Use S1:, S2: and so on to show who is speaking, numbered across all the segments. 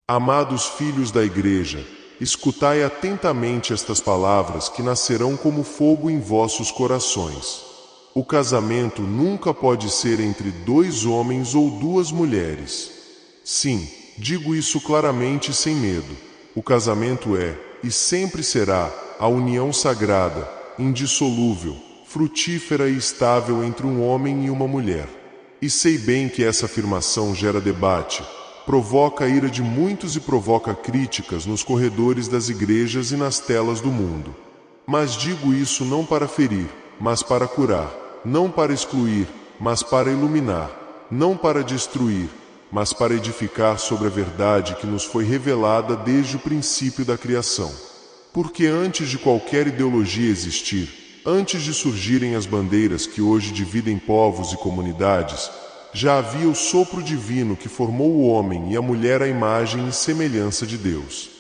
S1: Amados filhos da Igreja, escutai atentamente estas palavras que nascerão como fogo em vossos corações. O casamento nunca pode ser entre 2 homens ou 2 mulheres. Sim, digo isso claramente e sem medo. O casamento é, e sempre será, a união sagrada, indissolúvel, frutífera e estável entre um homem e uma mulher. E sei bem que essa afirmação gera debate, provoca a ira de muitos e provoca críticas nos corredores das igrejas e nas telas do mundo. Mas digo isso não para ferir, mas para curar, não para excluir, mas para iluminar, não para destruir, mas para edificar sobre a verdade que nos foi revelada desde o princípio da criação. Porque antes de qualquer ideologia existir, antes de surgirem as bandeiras que hoje dividem povos e comunidades, já havia o sopro divino que formou o homem e a mulher à imagem e semelhança de Deus.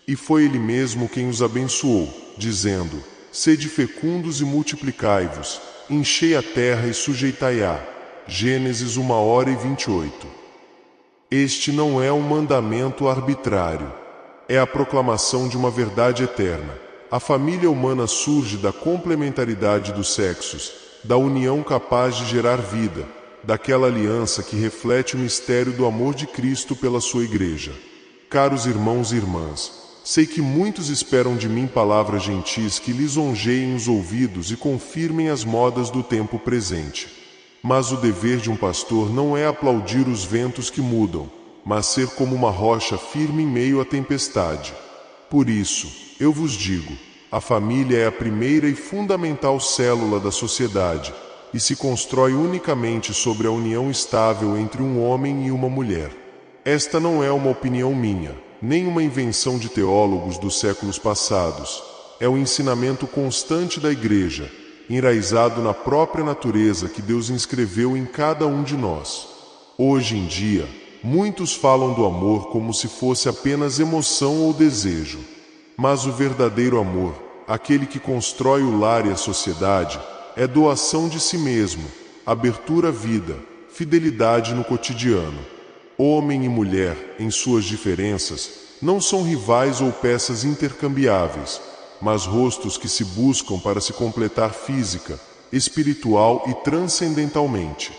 S1: E foi Ele mesmo quem os abençoou, dizendo: Sede fecundos e multiplicai-vos, enchei a terra e sujeitai-a. Gênesis 1h28. Este não é um mandamento arbitrário. É a proclamação de uma verdade eterna. A família humana surge da complementaridade dos sexos, da união capaz de gerar vida, daquela aliança que reflete o mistério do amor de Cristo pela sua Igreja. Caros irmãos e irmãs, sei que muitos esperam de mim palavras gentis que lisonjeiem os ouvidos e confirmem as modas do tempo presente. Mas o dever de um pastor não é aplaudir os ventos que mudam, mas ser como uma rocha firme em meio à tempestade. Por isso, eu vos digo, a família é a primeira e fundamental célula da sociedade, e se constrói unicamente sobre a união estável entre um homem e uma mulher. Esta não é uma opinião minha, nem uma invenção de teólogos dos séculos passados. É o ensinamento constante da Igreja, enraizado na própria natureza que Deus inscreveu em cada um de nós. Hoje em dia, muitos falam do amor como se fosse apenas emoção ou desejo. Mas o verdadeiro amor, aquele que constrói o lar e a sociedade, é doação de si mesmo, abertura à vida, fidelidade no cotidiano. Homem e mulher, em suas diferenças, não são rivais ou peças intercambiáveis, mas rostos que se buscam para se completar física, espiritual e transcendentalmente.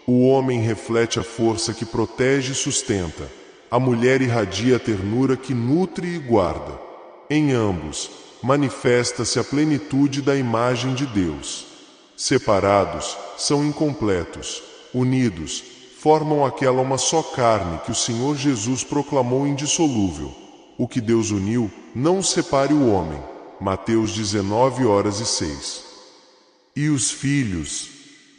S1: O homem reflete a força que protege e sustenta, a mulher irradia a ternura que nutre e guarda. Em ambos, manifesta-se a plenitude da imagem de Deus. Separados, são incompletos. Unidos, formam aquela uma só carne que o Senhor Jesus proclamou indissolúvel. O que Deus uniu, não separe o homem. Mateus 19h06. E os filhos?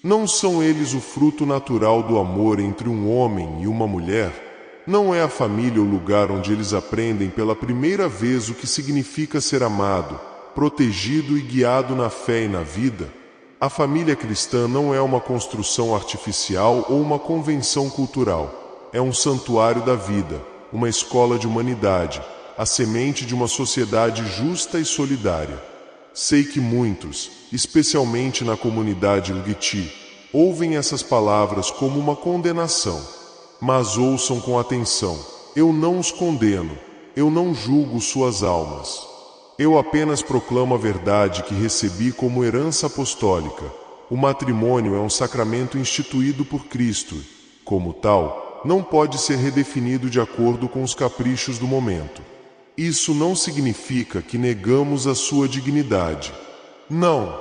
S1: Não são eles o fruto natural do amor entre um homem e uma mulher? Não é a família o lugar onde eles aprendem pela primeira vez o que significa ser amado, protegido e guiado na fé e na vida? A família cristã não é uma construção artificial ou uma convenção cultural. É um santuário da vida, uma escola de humanidade, a semente de uma sociedade justa e solidária. Sei que muitos, especialmente na comunidade LGBT, ouvem essas palavras como uma condenação. Mas ouçam com atenção. Eu não os condeno, eu não julgo suas almas. Eu apenas proclamo a verdade que recebi como herança apostólica. O matrimônio é um sacramento instituído por Cristo. Como tal, não pode ser redefinido de acordo com os caprichos do momento. Isso não significa que negamos a sua dignidade. Não.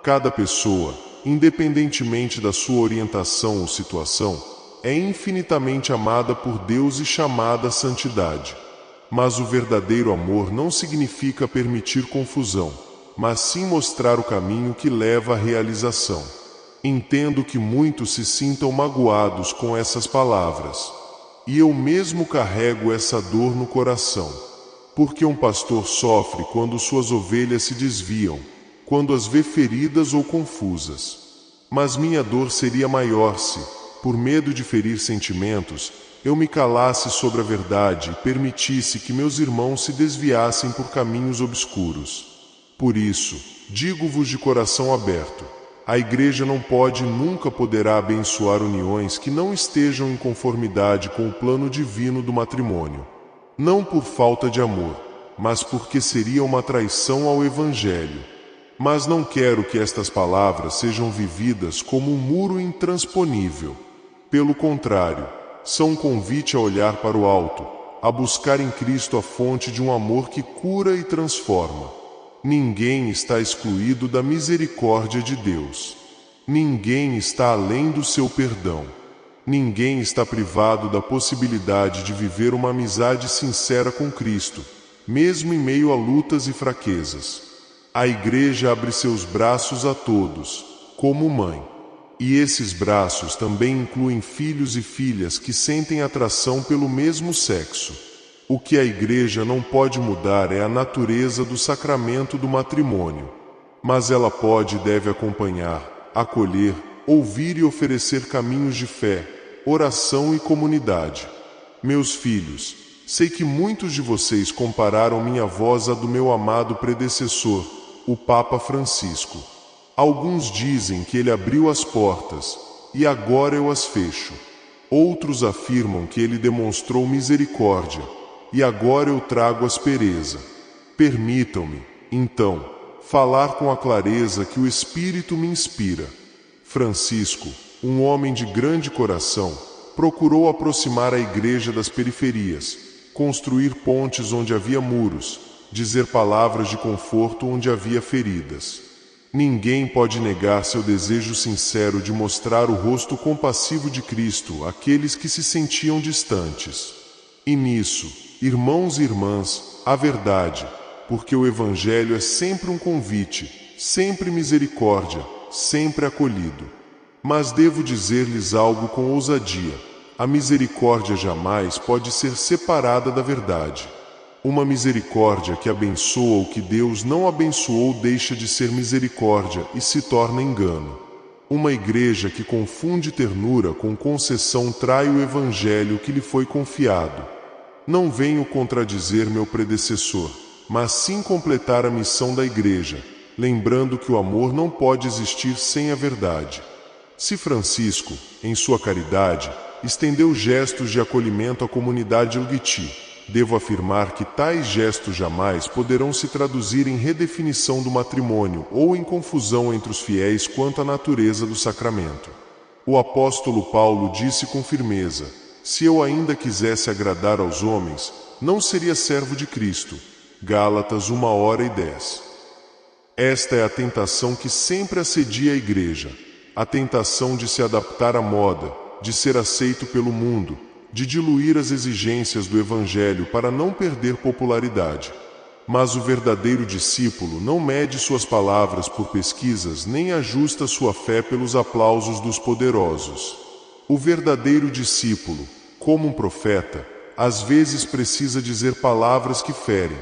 S1: Cada pessoa, independentemente da sua orientação ou situação, é infinitamente amada por Deus e chamada à santidade. Mas o verdadeiro amor não significa permitir confusão, mas sim mostrar o caminho que leva à realização. Entendo que muitos se sintam magoados com essas palavras. E eu mesmo carrego essa dor no coração. Porque um pastor sofre quando suas ovelhas se desviam, quando as vê feridas ou confusas. Mas minha dor seria maior se, por medo de ferir sentimentos, eu me calasse sobre a verdade e permitisse que meus irmãos se desviassem por caminhos obscuros. Por isso, digo-vos de coração aberto, a Igreja não pode e nunca poderá abençoar uniões que não estejam em conformidade com o plano divino do matrimônio. não por falta de amor, mas porque seria uma traição ao Evangelho. Mas não quero que estas palavras sejam vividas como um muro intransponível. Pelo contrário, são um convite a olhar para o alto, a buscar em Cristo a fonte de um amor que cura e transforma. Ninguém está excluído da misericórdia de Deus. Ninguém está além do seu perdão. Ninguém está privado da possibilidade de viver uma amizade sincera com Cristo, mesmo em meio a lutas e fraquezas. A Igreja abre seus braços a todos, como mãe. E esses braços também incluem filhos e filhas que sentem atração pelo mesmo sexo. O que a Igreja não pode mudar é a natureza do sacramento do matrimônio. Mas ela pode e deve acompanhar, acolher, ouvir e oferecer caminhos de fé, oração e comunidade. Meus filhos, sei que muitos de vocês compararam minha voz à do meu amado predecessor, o Papa Francisco. Alguns dizem que ele abriu as portas, e agora eu as fecho. Outros afirmam que ele demonstrou misericórdia, e agora eu trago aspereza. Permitam-me, então, falar com a clareza que o Espírito me inspira. Francisco, um homem de grande coração, procurou aproximar a Igreja das periferias, construir pontes onde havia muros, dizer palavras de conforto onde havia feridas. Ninguém pode negar seu desejo sincero de mostrar o rosto compassivo de Cristo àqueles que se sentiam distantes. E nisso, irmãos e irmãs, a verdade, porque o Evangelho é sempre um convite, sempre misericórdia, sempre acolhido. Mas devo dizer-lhes algo com ousadia: a misericórdia jamais pode ser separada da verdade. Uma misericórdia que abençoa o que Deus não abençoou deixa de ser misericórdia e se torna engano. Uma igreja que confunde ternura com concessão trai o Evangelho que lhe foi confiado. Não venho contradizer meu predecessor, mas sim completar a missão da igreja, lembrando que o amor não pode existir sem a verdade. Se Francisco, em sua caridade, estendeu gestos de acolhimento à comunidade Elguiti, devo afirmar que tais gestos jamais poderão se traduzir em redefinição do matrimônio ou em confusão entre os fiéis quanto à natureza do sacramento. O apóstolo Paulo disse com firmeza: se eu ainda quisesse agradar aos homens, não seria servo de Cristo. Gálatas 1:10. Esta é a tentação que sempre assedia a igreja, a tentação de se adaptar à moda, de ser aceito pelo mundo, de diluir as exigências do Evangelho para não perder popularidade. Mas o verdadeiro discípulo não mede suas palavras por pesquisas nem ajusta sua fé pelos aplausos dos poderosos. O verdadeiro discípulo, como um profeta, às vezes precisa dizer palavras que ferem,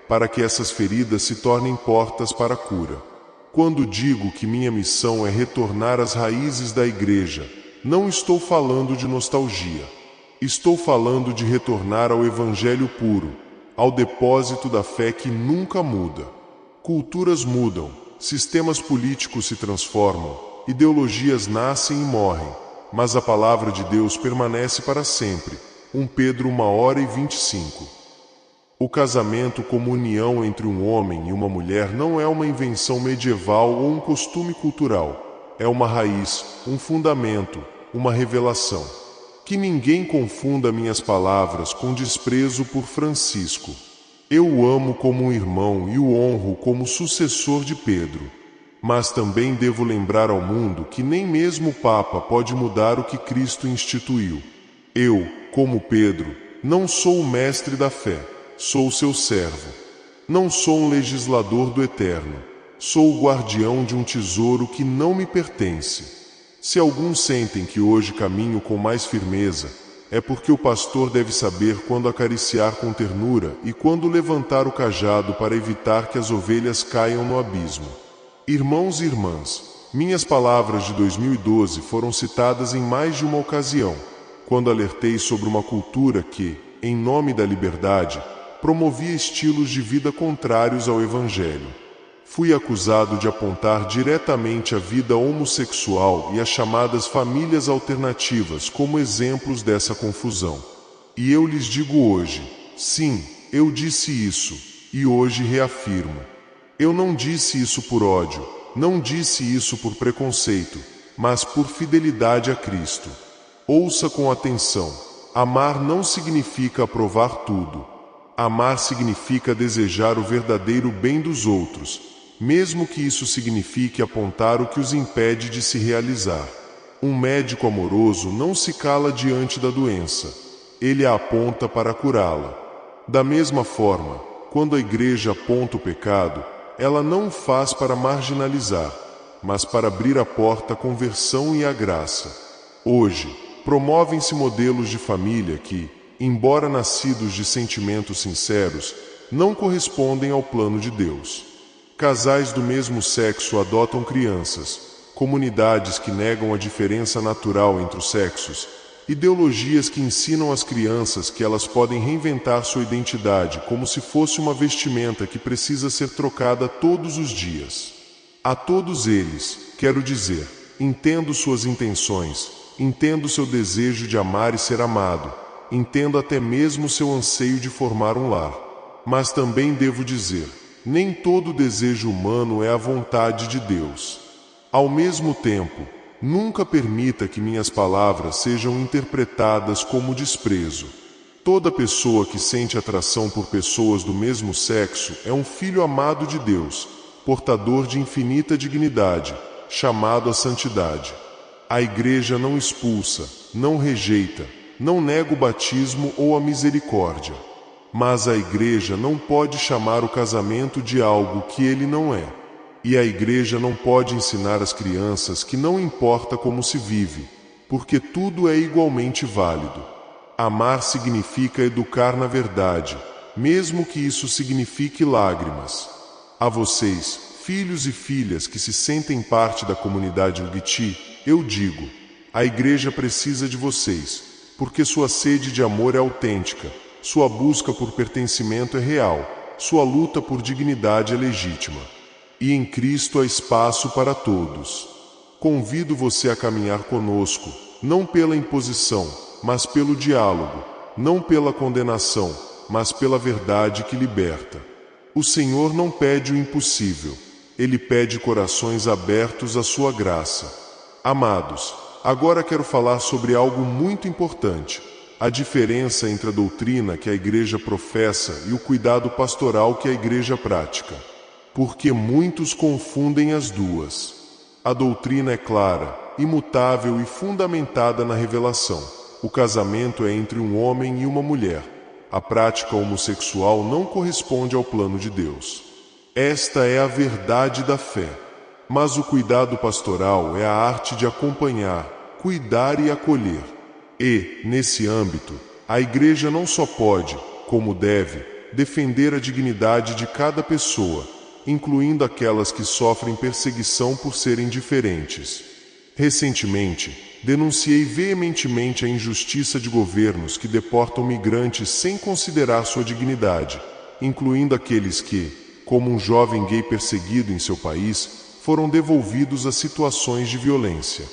S1: para que essas feridas se tornem portas para a cura. Quando digo que minha missão é retornar às raízes da igreja, não estou falando de nostalgia. Estou falando de retornar ao Evangelho puro, ao depósito da fé que nunca muda. Culturas mudam, sistemas políticos se transformam, ideologias nascem e morrem, mas a palavra de Deus permanece para sempre. 1 Pedro 1:25. O casamento como união entre um homem e uma mulher não é uma invenção medieval ou um costume cultural. É uma raiz, um fundamento, uma revelação. Que ninguém confunda minhas palavras com desprezo por Francisco. Eu o amo como um irmão e o honro como sucessor de Pedro. Mas também devo lembrar ao mundo que nem mesmo o Papa pode mudar o que Cristo instituiu. Eu, como Pedro, não sou o mestre da fé, sou seu servo. Não sou um legislador do Eterno, sou o guardião de um tesouro que não me pertence. Se alguns sentem que hoje caminho com mais firmeza, é porque o pastor deve saber quando acariciar com ternura e quando levantar o cajado para evitar que as ovelhas caiam no abismo. Irmãos e irmãs, minhas palavras de 2012 foram citadas em mais de uma ocasião, quando alertei sobre uma cultura que, em nome da liberdade, promovia estilos de vida contrários ao Evangelho. Fui acusado de apontar diretamente a vida homossexual e as chamadas famílias alternativas como exemplos dessa confusão. E eu lhes digo hoje, sim, eu disse isso, e hoje reafirmo. Eu não disse isso por ódio, não disse isso por preconceito, mas por fidelidade a Cristo. Ouça com atenção. Amar não significa aprovar tudo. Amar significa desejar o verdadeiro bem dos outros, mesmo que isso signifique apontar o que os impede de se realizar. Um médico amoroso não se cala diante da doença. Ele a aponta para curá-la. Da mesma forma, quando a igreja aponta o pecado, ela não o faz para marginalizar, mas para abrir a porta à conversão e à graça. Hoje, promovem-se modelos de família que, embora nascidos de sentimentos sinceros, não correspondem ao plano de Deus. Casais do mesmo sexo adotam crianças, comunidades que negam a diferença natural entre os sexos, ideologias que ensinam às crianças que elas podem reinventar sua identidade como se fosse uma vestimenta que precisa ser trocada todos os dias. A todos eles, quero dizer, entendo suas intenções, entendo seu desejo de amar e ser amado, entendo até mesmo seu anseio de formar um lar. Mas também devo dizer, nem todo desejo humano é a vontade de Deus. Ao mesmo tempo, nunca permita que minhas palavras sejam interpretadas como desprezo. Toda pessoa que sente atração por pessoas do mesmo sexo é um filho amado de Deus, portador de infinita dignidade, chamado à santidade. A igreja não expulsa, não rejeita, não nega o batismo ou a misericórdia. Mas a igreja não pode chamar o casamento de algo que ele não é. E a igreja não pode ensinar às crianças que não importa como se vive, porque tudo é igualmente válido. Amar significa educar na verdade, mesmo que isso signifique lágrimas. A vocês, filhos e filhas que se sentem parte da comunidade LGBT, eu digo, a igreja precisa de vocês, porque sua sede de amor é autêntica, sua busca por pertencimento é real, sua luta por dignidade é legítima. E em Cristo há espaço para todos. Convido você a caminhar conosco, não pela imposição, mas pelo diálogo, não pela condenação, mas pela verdade que liberta. O Senhor não pede o impossível, Ele pede corações abertos à sua graça. Amados, agora quero falar sobre algo muito importante, a diferença entre a doutrina que a igreja professa e o cuidado pastoral que a igreja pratica. Porque muitos confundem as duas. A doutrina é clara, imutável e fundamentada na revelação. O casamento é entre um homem e uma mulher. A prática homossexual não corresponde ao plano de Deus. Esta é a verdade da fé. Mas o cuidado pastoral é a arte de acompanhar, cuidar e acolher. E, nesse âmbito, a igreja não só pode, como deve, defender a dignidade de cada pessoa, incluindo aquelas que sofrem perseguição por serem diferentes. Recentemente, denunciei veementemente a injustiça de governos que deportam migrantes sem considerar sua dignidade, incluindo aqueles que, como um jovem gay perseguido em seu país, foram devolvidos a situações de violência.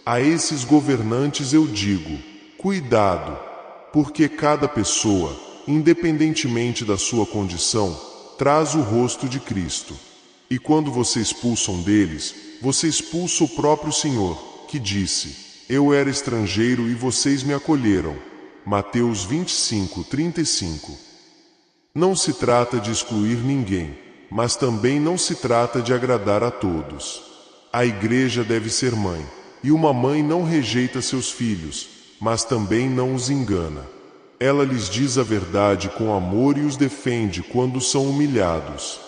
S1: A esses governantes eu digo, cuidado, porque cada pessoa, independentemente da sua condição, traz o rosto de Cristo. E quando você expulsa um deles, você expulsa o próprio Senhor, que disse, eu era estrangeiro e vocês me acolheram. Mateus 25:35. Não se trata de excluir ninguém, mas também não se trata de agradar a todos. A igreja deve ser mãe, e uma mãe não rejeita seus filhos, mas também não os engana. Ela lhes diz a verdade com amor e os defende quando são humilhados.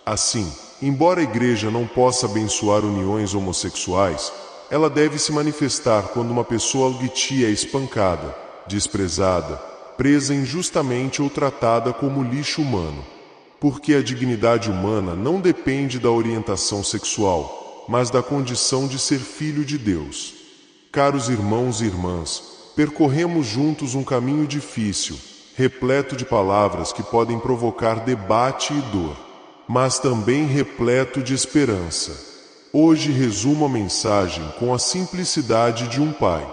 S1: Assim, embora a igreja não possa abençoar uniões homossexuais, ela deve se manifestar quando uma pessoa LGBT é espancada, desprezada, presa injustamente ou tratada como lixo humano. Porque a dignidade humana não depende da orientação sexual, mas da condição de ser filho de Deus. Caros irmãos e irmãs, percorremos juntos um caminho difícil, repleto de palavras que podem provocar debate e dor, mas também repleto de esperança. Hoje resumo a mensagem com a simplicidade de um pai.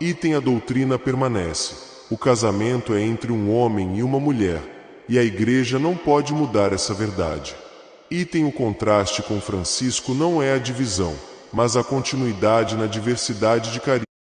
S1: Item: a doutrina permanece. o casamento é entre um homem e uma mulher, e a Igreja não pode mudar essa verdade. O contraste com Francisco não é a divisão, mas a continuidade na diversidade de carisma.